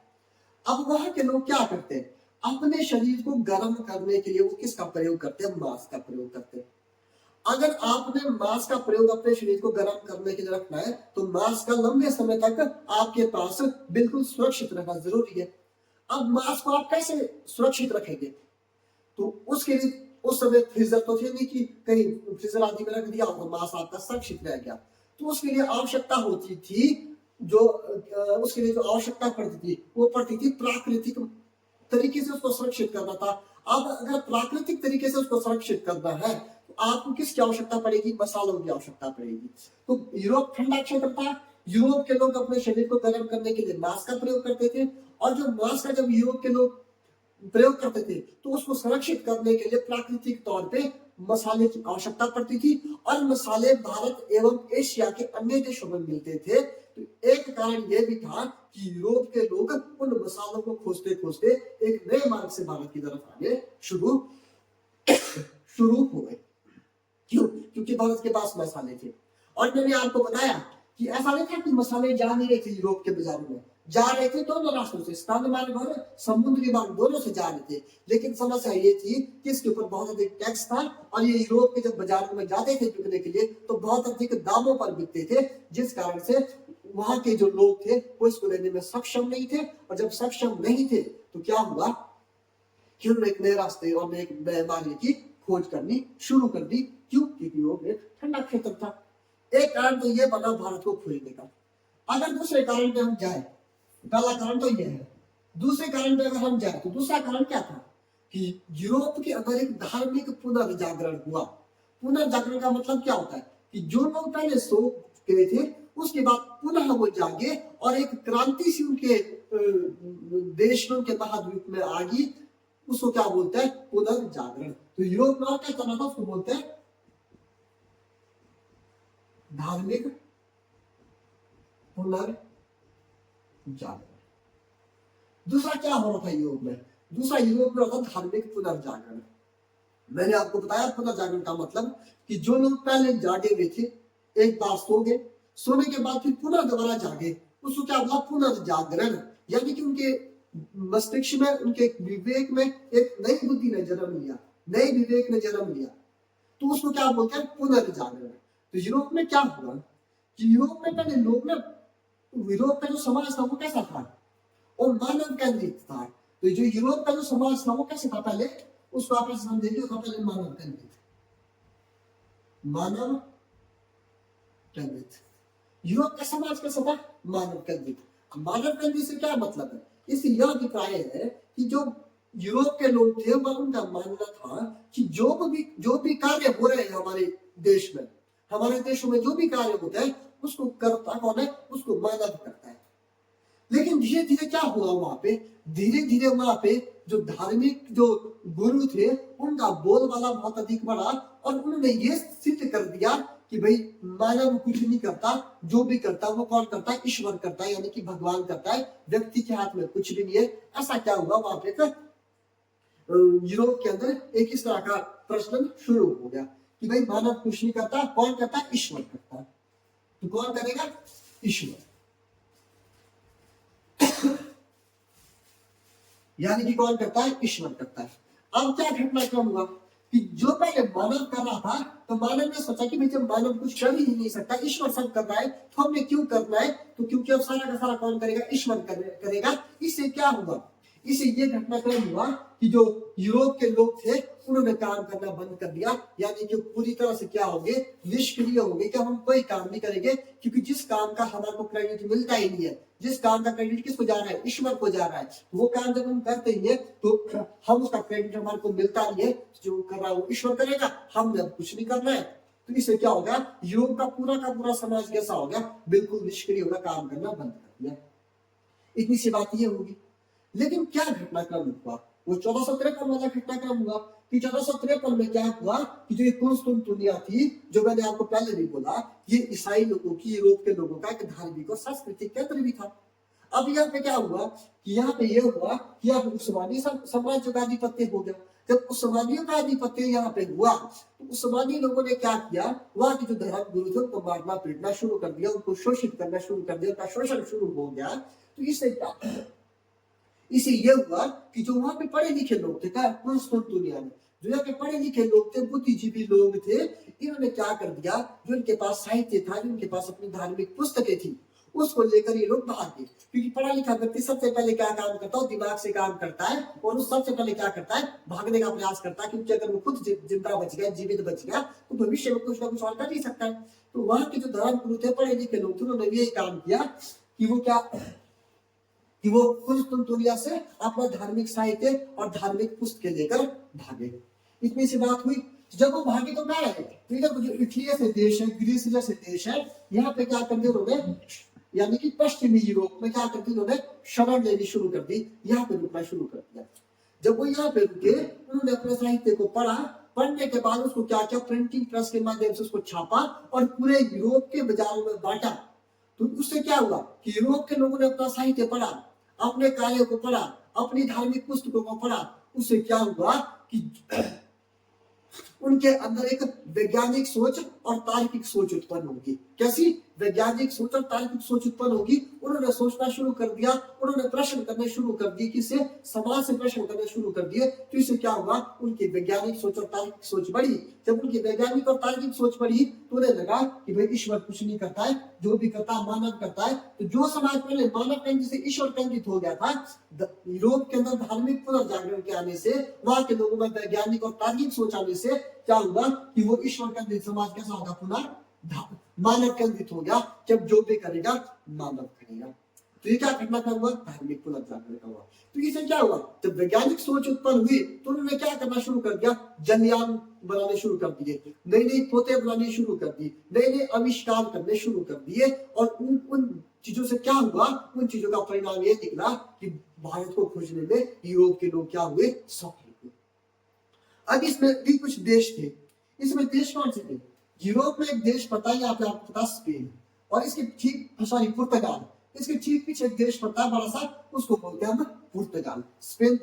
अब वहां के लोग क्या करते हैं, अपने शरीर को गर्म करने के लिए वो किसका प्रयोग करते हैं, मांस का प्रयोग करते हैं। अगर आपने मांस का प्रयोग अपने शरीर को गर्म करने के लिए रखना है तो मांस का लंबे समय तक आपके पास बिल्कुल सुरक्षित रहना जरूरी है। अब मांस को आप कैसे सुरक्षित रखेंगे, तो उसके लिए उस समय फ्रीजर तो थे नहीं कि कहीं फ्रीजर आदि में रख दिया और मांस आपका सुरक्षित रह गया। तो उसके लिए आवश्यकता होती थी, जो उसके लिए जो आवश्यकता पड़ती थी वो पड़ती थी प्राकृतिक तरीके से उसको सुरक्षित करना था। अब अगर प्राकृतिक तरीके से उसको सुरक्षित करना है तो आपको किसकी आवश्यकता पड़ेगी, मसालों की आवश्यकता पड़ेगी। तो यूरोप ठंडा क्षेत्र था, यूरोप के लोग अपने शरीर को गर्म करने के लिए मांस का प्रयोग करते थे, और जो मांस का जब यूरोप के लोग प्रयोग करते थे तो उसको संरक्षित करने के लिए प्राकृतिक तौर पे मसाले की आवश्यकता पड़ती थी, और मसाले भारत एवं एशिया के अन्य देशों में मिलते थे। तो एक कारण यह भी था कि यूरोप के लोग उन मसालों को खोजते खोजते एक नए मार्ग से भारत की तरफ आने शुरू हो गए। क्यों, क्योंकि भारत के पास मसाले थे। और मैंने आपको बताया कि ऐसा नहीं था कि मसाले जा नहीं रहे थे यूरोप के बाजारों में, जा रहे थे दोनों रास्तों से, स्थान मार्ग और समुद्री मार्ग दोनों से जा रहे थे। लेकिन समस्या ये थी कि इसके ऊपर बहुत अधिक टैक्स था, और ये यूरोप के जब बाजारों में जाते थे बिकने के लिए तो बहुत अधिक दामों पर बिकते थे, जिस कारण से वहां के जो लोग थे वो इसको लेने में सक्षम नहीं थे। और जब सक्षम नहीं थे तो क्या हुआ कि उन्होंने एक नए रास्ते और एक नए मार्ग की खोज करनी शुरू कर दी। क्यों, क्योंकि वो एक ठंडा क्षेत्र था। एक कारण तो ये बना भारत को खोजने का। अगर दूसरे कारण पे हम जाए, पहला कारण तो यह है, दूसरे कारण पे अगर हम जाए तो दूसरा कारण क्या था कि यूरोप के अंदर एक धार्मिक पुनर्जागरण हुआ। पुनर्जागरण का मतलब क्या होता है कि जो लोग पहले सो गए थे उसके बाद पुनः वो जागे और एक क्रांति सी उनके देश में, उनके महाद्वीप में आ गई। उसको क्या बोलते हैं, पुनर्जागरण। तो यूरोप में और क्या करना था, उसको बोलते हैं धार्मिक पुनर्जागरण। दूसरा क्या हो रहा था यूरोप में, दूसरा यूरोप में होता धार्मिक पुनर्जागरण। मैंने आपको बताया पुनर्जागरण का मतलब कि जो लोग पहले जागे हुए थे एक बार सो गए, सोने के बाद फिर पुनः दोबारा जागे, उसको क्या बोला, पुनर्जागरण। यानी कि उनके मस्तिष्क में, उनके विवेक में एक नई बुद्धि ने जन्म लिया, नए विवेक ने जन्म लिया, तो उसको क्या बोलते हैं, पुनर्जागरण। तो यूरोप में क्या हुआ कि यूरोप में पहले लोग ना, यूरोप का जो समाज था वो कैसा था, वो मानव केंद्रित था। तो जो यूरोप का जो समाज था वो कैसे था, पहले उसको आप समझेंगे, पहले मानव केंद्रित, मानव केंद्रित। यूरोप का समाज कैसा था, मानव केंद्रित। मानव केंद्रित से क्या मतलब है, इससे यह अभिप्राय है कि जो यूरोप के लोग थे वह, उनका मानना था कि जो भी कार्य हो रहे हैं हमारे देश में, हमारे देशों में जो भी कार्य होता है उसको करता कौन है, उसको मानव करता है। लेकिन धीरे धीरे क्या हुआ वहां पे, धीरे धीरे वहां पे जो धार्मिक जो गुरु थे उनका बोलबाला बहुत अधिक बढ़ा, और उन्होंने ये सिद्ध कर दिया कि भाई मानव कुछ नहीं करता, जो भी करता है वो कौन करता है, ईश्वर करता है, यानी कि भगवान करता है, व्यक्ति के हाथ में कुछ भी नहीं है। ऐसा क्या हुआ वहां पे, यूरोप के अंदर एक इस तरह का प्रश्न शुरू हो गया कि भाई मानव कुछ नहीं करता, कौन करता है, ईश्वर करता है। तो कौन करेगा, ईश्वर। यानी कि कौन करता है, ईश्वर करता है। अब क्या घटनाक्रम हुआ कि जो पहले मानव कर रहा था तो मानव ने सोचा कि भाई जब मानव कुछ कर ही नहीं सकता, ईश्वर सब कर रहा है, तो हमने क्यों करना है, तो क्योंकि अब सारा का सारा कौन करेगा, ईश्वर करेगा। इससे क्या हुआ, इससे ये घटनाक्रम हुआ कि जो यूरोप के लोग थे उन्होंने काम करना बंद कर दिया, यानी कि पूरी तरह से क्या हो गए, निष्क्रिय हो गए, कि हम कोई काम नहीं करेंगे, क्योंकि जिस काम का हमारे को क्रेडिट मिलता ही नहीं है, जिस काम का क्रेडिट किसको जा रहा है, ईश्वर को जा रहा है, वो काम जब हम करते ही है तो हम उसका क्रेडिट हमारे को मिलता नहीं है, जो कर रहा है वो ईश्वर करेगा, हमने अब कुछ नहीं करना है। तो इससे क्या होगा, यूरोप का पूरा समाज कैसा हो गया, बिल्कुल निष्क्रिय होगा, काम करना बंद कर दिया। इतनी सी बात ये होगी। लेकिन क्या घटनाक्रम हुआ, वो 1453 वाला घटनाक्रम हुआ कि 1453 में क्या हुआ कि जो ये कुस्तुनतुनिया थी, जो मैंने आपको पहले भी बोला, ये ईसाई लोगों की, यूरोप के लोगों का एक धार्मिक और सांस्कृतिक केंद्र भी था। अब यहाँ पे क्या हुआ कि यहाँ पे ये हुआ कि अब उस्मानी साम्राज्य का आधिपत्य हो गया। जब उस्मानियों का आधिपत्य यहाँ पे हुआ तो उस्मानी लोगों ने क्या किया, वहां के जो धर्म गुरु थे उनको मारना पीटना शुरू कर दिया, उनको शोषित करना शुरू कर दिया, उनका शोषण शुरू हो गया। तो इससे क्या, इसे ये हुआ कि जो वहां पे पढ़े लिखे लोग थे दुनिया में, जो यहाँ पे पढ़े लिखे लोग थे, बुद्धिजीवी लोग थे, इन्होंने क्या कर दिया, जो इनके पास साहित्य था, जो इनके पास अपनी धार्मिक पुस्तकें थी, उसको लेकर ये लोग भाग गए। क्योंकि पढ़ा लिखा व्यक्ति सबसे पहले क्या काम करता है, दिमाग से काम करता है, और वो सबसे पहले क्या करता है, भागने का प्रयास करता है। क्योंकि अगर वो खुद जिंदा बच गया, जीवित बच गया, तो भविष्य में कुछ ना कुछ और कर ही सकता है। तो वहां के जो धर्म गुरु थे, पढ़े लिखे लोग थे, उन्होंने यही काम किया कि वो क्या, कि वो कुस्तुनतुनिया से अपना धार्मिक साहित्य और धार्मिक पुस्तकें लेकर भागे। इतनी सी बात हुई। जब वो भागे तो क्या रहे, तो इधर जो इटली से देश है, ग्रीस जैसे देश है, यहाँ पे क्या कर दिया उन्होंने, यानी कि पश्चिमी यूरोप में क्या कर दी उन्होंने, शरण लेनी शुरू कर दी, यहाँ पे रुकना शुरू कर दिया। जब वो यहाँ पे रुके, उन्होंने अपने साहित्य को पढ़ा, पढ़ने के बाद उसको क्या किया, प्रिंटिंग प्रेस के माध्यम से उसको छापा और पूरे यूरोप के बाजारों में बांटा। तो उससे क्या हुआ कि यूरोप के लोगों ने अपना साहित्य पढ़ा, अपने कार्यों को पढ़ा, अपनी धार्मिक पुस्तकों को पढ़ा। उससे क्या हुआ कि उनके अंदर एक वैज्ञानिक सोच और तार्किक सोच उत्पन्न होगी। कैसी वैज्ञानिक सोच और तार्किक सोच उत्पन्न होगी, उन्होंने सोचना शुरू कर दिया, उन्होंने प्रश्न करने शुरू कर दिए, किसे, समाज से प्रश्न करने शुरू कर दिए। तो इससे क्या हुआ, उनकी वैज्ञानिक सोच और तार्किक सोच बढ़ी। जब उनकी वैज्ञानिक और तार्किक सोच बढ़ी तो उन्हें लगा कि भाई ईश्वर कुछ नहीं करता है, जो भी करता है मानव करता है। तो जो समाज पहले मानव केंद्रित से ईश्वर केंद्रित हो गया था, यूरोप के अंदर धार्मिक पुनर्जागरण के आने से, वहां के लोगों में वैज्ञानिक और तार्किक सोच आने से क्या हुआ कि वो ईश्वर केंद्रित समाज कैसा होगा, पुनः मानव केंद्रित हो गया। जब जो भी करेगा मानव करेगा। तो ये क्या घटना का हुआ, धार्मिक पुनर्जागरण का हुआ। तो इससे क्या हुआ, जब वैज्ञानिक सोच उत्पन्न हुई तो उन्होंने क्या करना शुरू कर दिया, जनयान बनाने शुरू कर दिए, नई नई पोते बनाने शुरू कर दी, नए नए आविष्कार करने शुरू कर दिए। और उन चीजों से क्या हुआ, उन चीजों का परिणाम ये निकला कि भारत को खोजने में यूरोप के लोग क्या हुए, सफल हुए। अब इसमें भी कुछ देश थे, इसमें देश कौन से थे, यूरोप में एक देश पता है आपको पता, स्पेन, और इसके ठीक सॉरी पुर्तगाल, इसके ठीक पीछे एक देश पड़ता है बड़ा सा, उसको बोलते हैं हम पुर्तगाल। स्पेन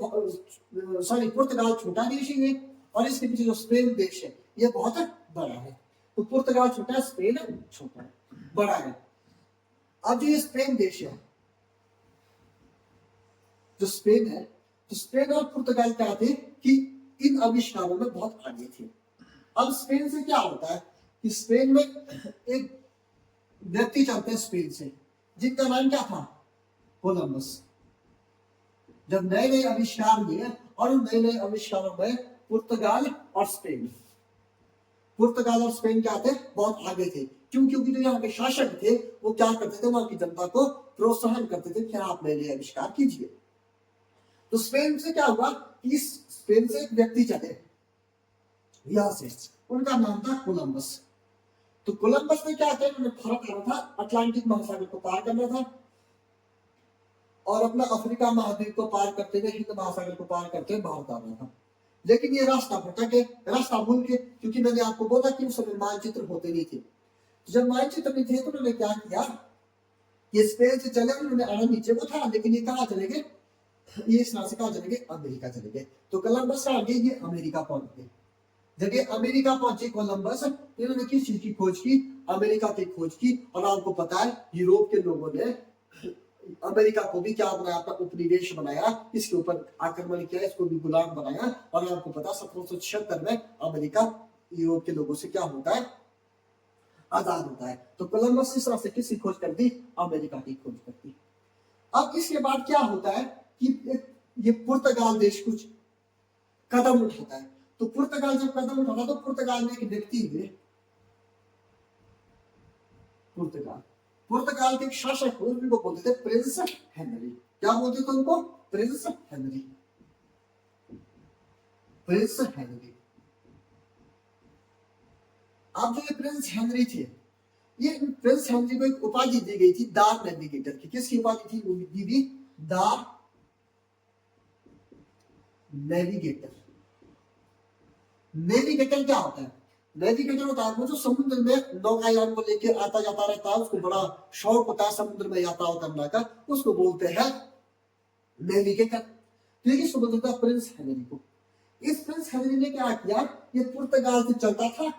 सॉरी पुर्तगाल छोटा देश है ये, और इसके पीछे जो स्पेन देश है ये बहुत बड़ा है। तो पुर्तगाल छोटा है, स्पेन छोटा है, बड़ा है। अब जो ये स्पेन देश है, जो स्पेन है, तो स्पेन और पुर्तगाल क्या थे कि इन आविष्कारों में बहुत आगे थे। अब स्पेन से क्या होता है कि स्पेन में एक व्यक्ति चलते हैं स्पेन से, जिनका नाम क्या था, कोलंबस। जब नए नए आविष्कार हुए और उन नए नए आविष्कारों में पुर्तगाल और स्पेन, पुर्तगाल और स्पेन क्या थे, बहुत आगे थे। क्यों, क्योंकि जो यहाँ के शासक थे वो क्या करते थे, वहां की जनता को प्रोत्साहन करते थे कि आप नए नए आविष्कार कीजिए। तो स्पेन से क्या हुआ कि स्पेन से एक व्यक्ति चले यहां से, उनका नाम था कोलंबस। तो कोलंबस ने क्या किया, उन्होंने भारत आना था, अटलांटिक महासागर को पार करना था और अपना अफ्रीका महाद्वीप को पार करते हुए हिंद महासागर को पार करते हुए भारत आना था। लेकिन ये रास्ता भटके, रास्ता भूल के, क्योंकि मैंने आपको बोला कि उस समय मानचित्र होते नहीं थे। जब मानचित्र नहीं थे तो उन्होंने क्या किया, ये स्पेन से चले, उन्होंने आना नीचे को था, लेकिन ये कहाँ चले गए, ये इस रास्ते कहाँ चले गए, अमेरिका चले गए। तो कोलंबस आगे ये अमेरिका पहुंच गए। जब ये अमेरिका पहुंचे कोलंबस, इन्होंने किस चीज की खोज की, अमेरिका की खोज की। और आपको पता है यूरोप के लोगों ने अमेरिका को भी क्या बनाया, अपना उपनिवेश बनाया, इसके ऊपर आक्रमण किया, इसको भी गुलाम बनाया। और आपको पता 1776 में अमेरिका यूरोप के लोगों से क्या होता है, आजाद होता है। तो कोलंबस इस तरह से किसकी खोज कर दी, अमेरिका की खोज कर दी। अब इसके बाद क्या होता है कि ये पुर्तगाल देश कुछ कदम उठाता है। तो पुर्तगाल जब कदम उठाता तो पुर्तगाल में एक व्यक्ति हुए, पुर्तगाल के एक शासक हुए, उनको बोलते थे प्रिंस हेनरी। क्या बोलते थे उनको, प्रिंस हेनरी, प्रिंस हेनरी। अब जो ये प्रिंस हेनरी थे, ये प्रिंस हेनरी को एक उपाधि दी गई थी दार नेविगेटर की। किसकी उपाधि थी, दी दार नेविगेटर। नेविगेटर क्या होता है, नेविगेटर होता है वो जो समुद्र में नौकायान को लेके आता जाता रहता है, उसको बड़ा शौक होता है समुद्र में यात्रा करने का, उसको बोलते हैं नेविगेटर। तो ये किसको बोलते हैं? प्रिंस हेनरी को। इस प्रिंस हेनरी ने क्या किया, ये पुर्तगाल से चलता था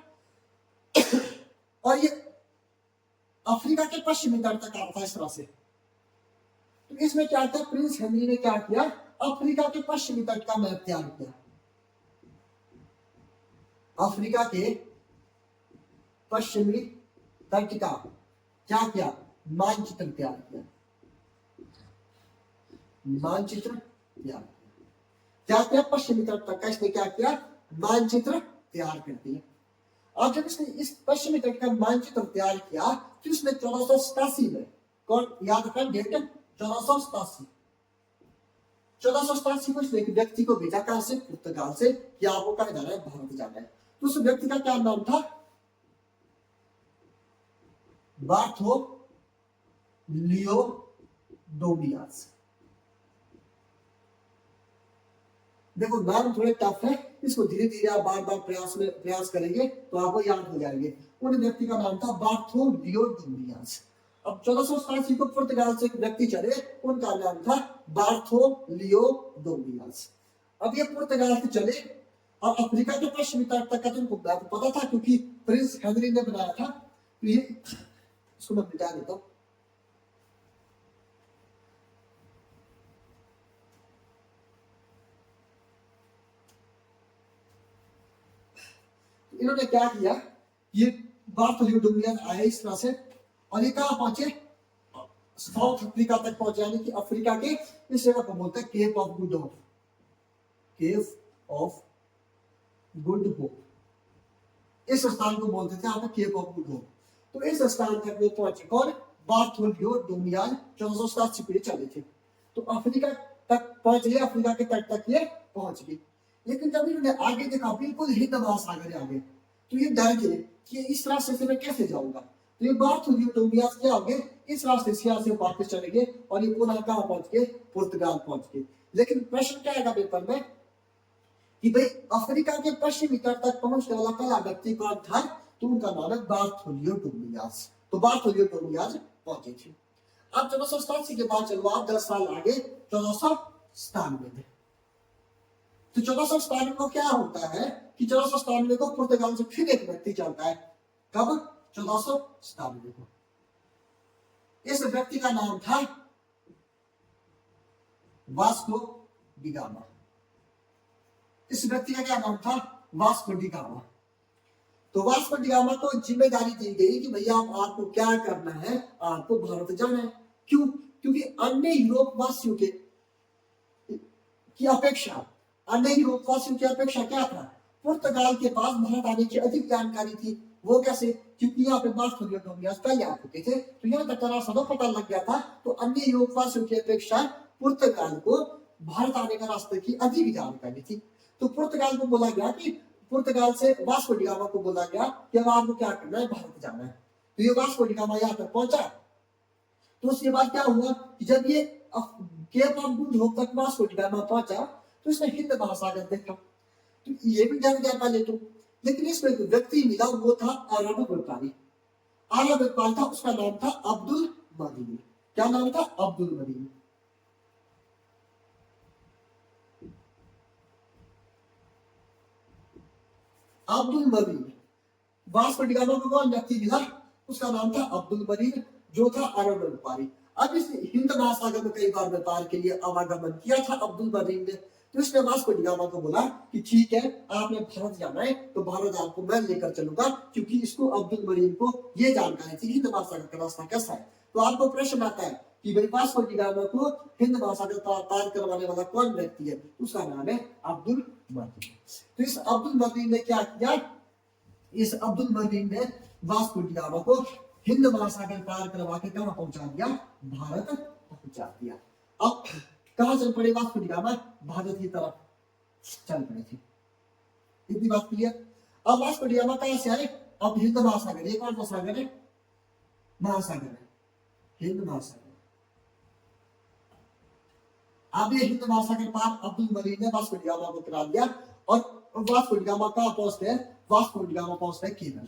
और ये अफ्रीका के पश्चिमी तट तक आता था इस तरह से। तो इसमें क्या था, प्रिंस हेनरी ने क्या किया, अफ्रीका के पश्चिमी तट का मैप तैयार किया। अफ्रीका के पश्चिमी तट का क्या किया, मानचित्र तैयार किया। मानचित्र तैयार किया, क्या किया, पश्चिमी तट तक का इसने क्या किया, मानचित्र तैयार कर दिया। अब जब इसने इस पश्चिमी तट का मानचित्र तैयार किया, फिर उसने 1487 में, कौन याद रखा डेट, 1487 1487 को इसने एक व्यक्ति को भेजा, कहां से, पुर्तगाल से, कि आपको कहा जाना है, भारत जाना है। तो उस व्यक्ति का क्या नाम था, बार्थोलियो डोमियास। देखो नाम थोड़े टफ है, इसको धीरे धीरे आप बार बार प्रयास करेंगे तो आपको याद हो जाएंगे। उन व्यक्ति का नाम था बार्थोलियो डोमियास। अब 1487 को पुर्तगाल से एक व्यक्ति चले, उनका नाम था बार्थोलियो डोमियास। अब ये पुर्तगाल से चले और अफ्रीका के पश्चिमी तट तक का तो उनको पता था, क्योंकि प्रिंस हेनरी ने बनाया था। तो ये इसको मैं मिटा देता हूं। इन्होंने क्या किया, ये बार्थोलियो डोमियास आए इस तरह से, और ये कहां पहुंचे, साउथ अफ्रीका तक पहुंचे, यानी कि अफ्रीका के इस जगह को बोलते हैं Cape of Good Hope. Cape of Good Hope, इस स्थान को बोलते थे आप केप ऑफ गुड होप। तो इस स्थान तक वो पहुंचे कौन, बार्थोलियो डोमियास। 1487 को चले थे, तो अफ्रीका तक पहुंच गए, अफ्रीका के तट तक ये पहुंच गए। लेकिन जब इन्होंने आगे देखा, बिल्कुल हिंद महासागर आगे, तो ये डर गए कि इस रास्ते से मैं कैसे जाऊंगा। तो ये बार्थोलियो डोमियास क्या हो गए, इस रास्ते से यहाँ से वापस चले गए और ये पुनः कहां पहुंच गए, पुर्तगाल पहुंच गए। लेकिन प्रश्न क्या आएगा पेपर में कि भाई अफ्रीका के पश्चिमी तट तक पहुंचने वाला पहला व्यक्ति कौन था, तो उनका नाम है बार्थोलियो डोमियास। तो बार्थोलियो डोमियास पहुंचे थे। अब 1487 के बाद चलो आप 10 साल आगे, 1497 में। तो 1497 को क्या होता है कि 1497 को पुर्तगाल से फिर एक व्यक्ति चलता है। कब, 1497 को। इस व्यक्ति का नाम था वास्को डी गामा। इस व्यक्ति का क्या नाम था, वास्को डी गामा। तो वास्को डी गामा को जिम्मेदारी दी गई कि भैया आपको क्या करना है, आपको भारत जाना है। क्यों, क्योंकि अन्य यूरोप वासियों की अपेक्षा, अन्य यूरोप वासियों की अपेक्षा क्या था, पुर्तगाल के पास भारत आने की अधिक जानकारी थी। वो कैसे, क्योंकि यहाँ पे बार्थोलियो डोमियास पहले आ चुके थे, तो यहाँ तक का सब पता लग गया था। तो अन्य यूरोप वासियों की अपेक्षा पुर्तगाल को भारत आने का रास्ते की अधिक जानकारी थी। तो पुर्तगाल को बोला गया कि पुर्तगाल से वास्को डी गामा को बोला गया कि अब आपको क्या करना है, भारत जाना है। तो ये वास्को डी गामा यहाँ तक पहुंचा। तो उसके बाद क्या हुआ कि जब ये केप ऑफ गुड होप तक वास्को डी गामा पहुंचा, तो इसने हिंद महासागर देखा। तो ये भी जान गया पहले तो, लेकिन इसमें एक व्यक्ति मिला, वो था अरब व्यापारी। अरब व्यापारी था, उसका नाम था अब्दुल मदीन। क्या नाम था, Abdul Medina. Abdul Medina, Vasco D gamma को कौन व्यक्ति मिला, उसका नाम था अब्दुल मदीन, जो था अरब व्यापारी। अब इसने हिंद महासागर में कई बार व्यापार के लिए आवागमन किया था अब्दुल मदीन ने। तो इसने वास्को डी गामा को बोला कि ठीक है, आपने भारत जाना है तो भारत आपको मैं लेकर चलूंगा, क्योंकि इसको अब्दुल मदीन को ये जानकारी थी हिंद महासागर का रास्ता कैसा है। तो आपको प्रश्न आता है कि भाई वास्को डी गामा को हिंद महासागर पार करवाने वाला कौन व्यक्ति है, उसका नाम है अब्दुल मदीन। तो इस अब्दुल मदीन ने क्या किया, इस अब्दुल मदीन ने वास्को डी गामा को हिंद महासागर पार करवा के कहां पहुंचा दिया, भारत पहुंचा दिया। अब कहां चल पड़े वास्को डी गामा, भारत की तरफ चल पड़े थे। इतनी बात क्लियर। अब वास्को डी गामा कहां से आए, अब हिंद महासागर, एक और सागर है, महासागर है, हिंद महासागर। अब ये हिंद महासागर पार अब्दुल मदीन ने वास्को डी गामा को करा दिया और और वास्को डी गामा कहाँ पहुंचते हैं? वास्को डी गामा पहुंचते हैं केरल।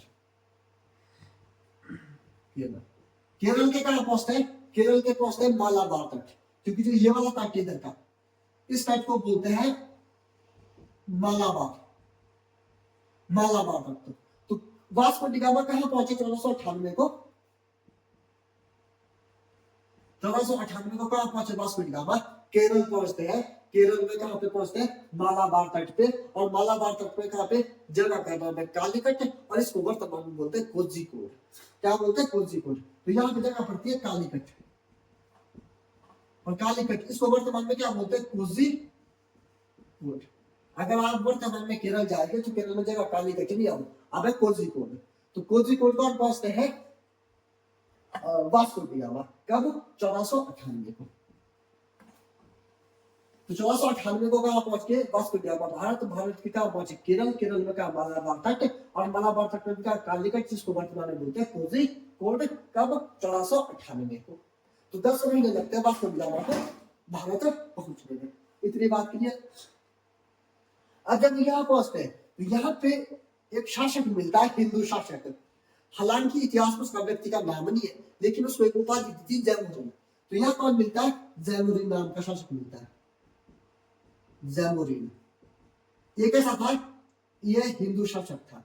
केरल केरल के कहाँ पहुंचते हैं? केरल के पहुंचते हैं मालाबार तट, क्योंकि जो ये वाला तट इधर का, इस तट को बोलते हैं मालाबार। मालाबार तट। तो वास्को डी गामा कहाँ पहुंचे 1498 को? 1498 को कहाँ पहुंचे वास्को डी गामा? केरल पहुंचते हैं। केरल में कहाँ पे पहुंचते हैं? मालाबार तट पे। और मालाबार तट पे कहाँ पे? जगह का नाम है कालीकट, और इसको वर्तमान में बोलते हैं कोझिकोड। क्या बोलते हैं? कोझिकोड। तो यहाँ पे जगह पड़ती है कालीकट, और कालीकट इसको वर्तमान में क्या बोलते हैं? कोझिकोड। अगर आप वर्तमान में केरल जाएंगे तो केरल में जगह कालीकट नहीं आओ, अब है कोझिकोड। तो कोझिकोड कौन पहुंचते हैं? Vasco D gamma. कब? 1498 को। तो 1498 को कहाँ पहुंच गए? Vasco D gamma. Bharat, Bharat की कहाँ पहुंचे? केरल। केरल में कहा? मालाबार तट, और मालाबार तट में कहा? कालीकट, जिसको वर्तमान में बोलते हैं कोझिकोड। कब? 1498 को। तो 10 महीने लगते हैं वास्को डी गामा को भारत पहुंचने में। इतनी बात क्लियर। अब जब यहाँ पहुंचते हैं तो यहाँ पे एक शासक मिलता है, हिंदू शासक। हालांकि इतिहास में उसका व्यक्ति का नाम नहीं है, लेकिन उसको एक उपाधि दी थी जैमुरीन। तो यहाँ कौन मिलता है? जैमुरीन नाम का शासक मिलता है। जैमुरीन ये कैसा था? ये हिंदू शासक था,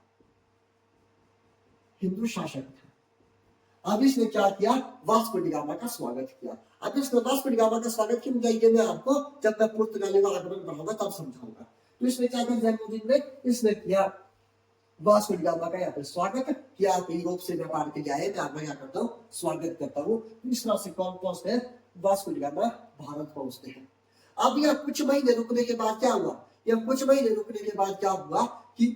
हिंदू शासक था। अब इसने क्या किया? वास्को डी गामा का स्वागत किया। अब इसने वास्को डी गामा का स्वागत क्यों किया, मैं आपको जब मैं पुर्तगाली का आगमन बढ़ाऊंगा तब समझाऊंगा। तो इसने क्या किया? जैमुरीन ने इसने किया वास्को डी गामा का यहाँ पे स्वागत किया। आप यूरोप से व्यापार के लिए आए, मैं आपका क्या करता हूँ? स्वागत करता हूँ। इस तरह से कौन पहुंचते हैं? वास्को डी गामा भारत पहुंचते हैं। अब यह कुछ महीने रुकने के बाद क्या हुआ? यह कुछ महीने रुकने के बाद क्या हुआ कि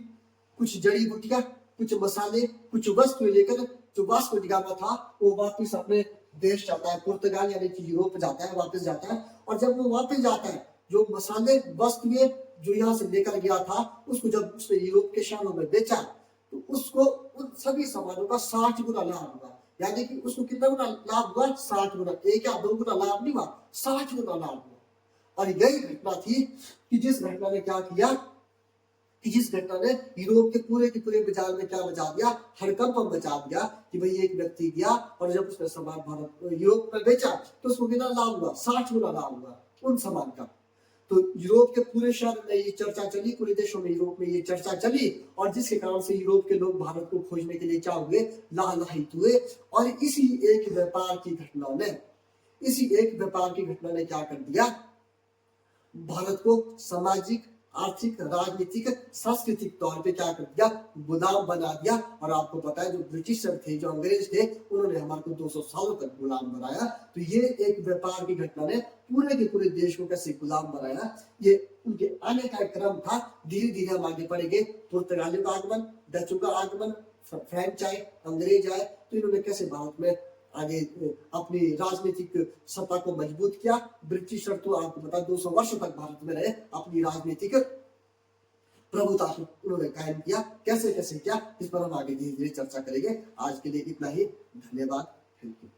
कुछ जड़ी बूटियां, कुछ मसाले, कुछ वस्तुएं लेकर जो वास्को डी गामा था वो वापिस अपने देश जाता है, पुर्तगाल यानी कि यूरोप जाता है, वापस जाता है। और जब वो वापस जाता है, जो मसाले वस्तुएं जो यहाँ से लेकर गया था, उसको जब उसने यूरोप के शहरों में बेचा तो उसको उन सभी सामानों का 60 गुना लाभ हुआ। यानी कि उसको कितना गुना लाभ हुआ? 60 गुना। एक या दो गुना लाभ नहीं हुआ, 60 गुना लाभ हुआ। और यही घटना थी कि जिस घटना ने क्या किया, कि जिस घटना ने यूरोप के पूरे बाजार में क्या मचा दिया? हड़कंप मचा दिया। कि भाई एक व्यक्ति गया और जब उसने सामान भारत यूरोप में बेचा तो उसको कितना लाभ हुआ? 60 गुना लाभ हुआ उन सामान का। तो यूरोप के पूरे शहर में ये चर्चा चली, पूरे देशों में यूरोप में ये चर्चा चली, और जिसके कारण से यूरोप के लोग भारत को खोजने के लिए क्या हुए? लालायित हुए। और इसी एक व्यापार की घटना ने क्या कर दिया? भारत को सामाजिक, आर्थिक, राजनीतिक, सांस्कृतिक तौर पे क्या कर दिया? गुलाम बना दिया। और आपको पता है जो ब्रिटिशर थे, जो अंग्रेज थे, उन्होंने हमारे को 200 सालों तक गुलाम बनाया। तो ये एक व्यापार की घटना ने पूरे के पूरे देश को कैसे गुलाम बनाया, ये उनके आने का क्रम था। धीरे धीरे हम आगे बढ़ेंगे। पुर्तगालियों का आगमन, डचों का आगमन, फ्रेंच आए, अंग्रेज आए, तो इन्होंने कैसे भारत में आगे अपनी राजनीतिक सत्ता को मजबूत किया। ब्रिटिशर तो आपको पता 200 वर्ष तक भारत में रहे, अपनी राजनीतिक प्रभुता उन्होंने कायम किया। कैसे कैसे किया, इस पर हम आगे धीरे धीरे चर्चा करेंगे। आज के लिए इतना ही। धन्यवाद। Thank you.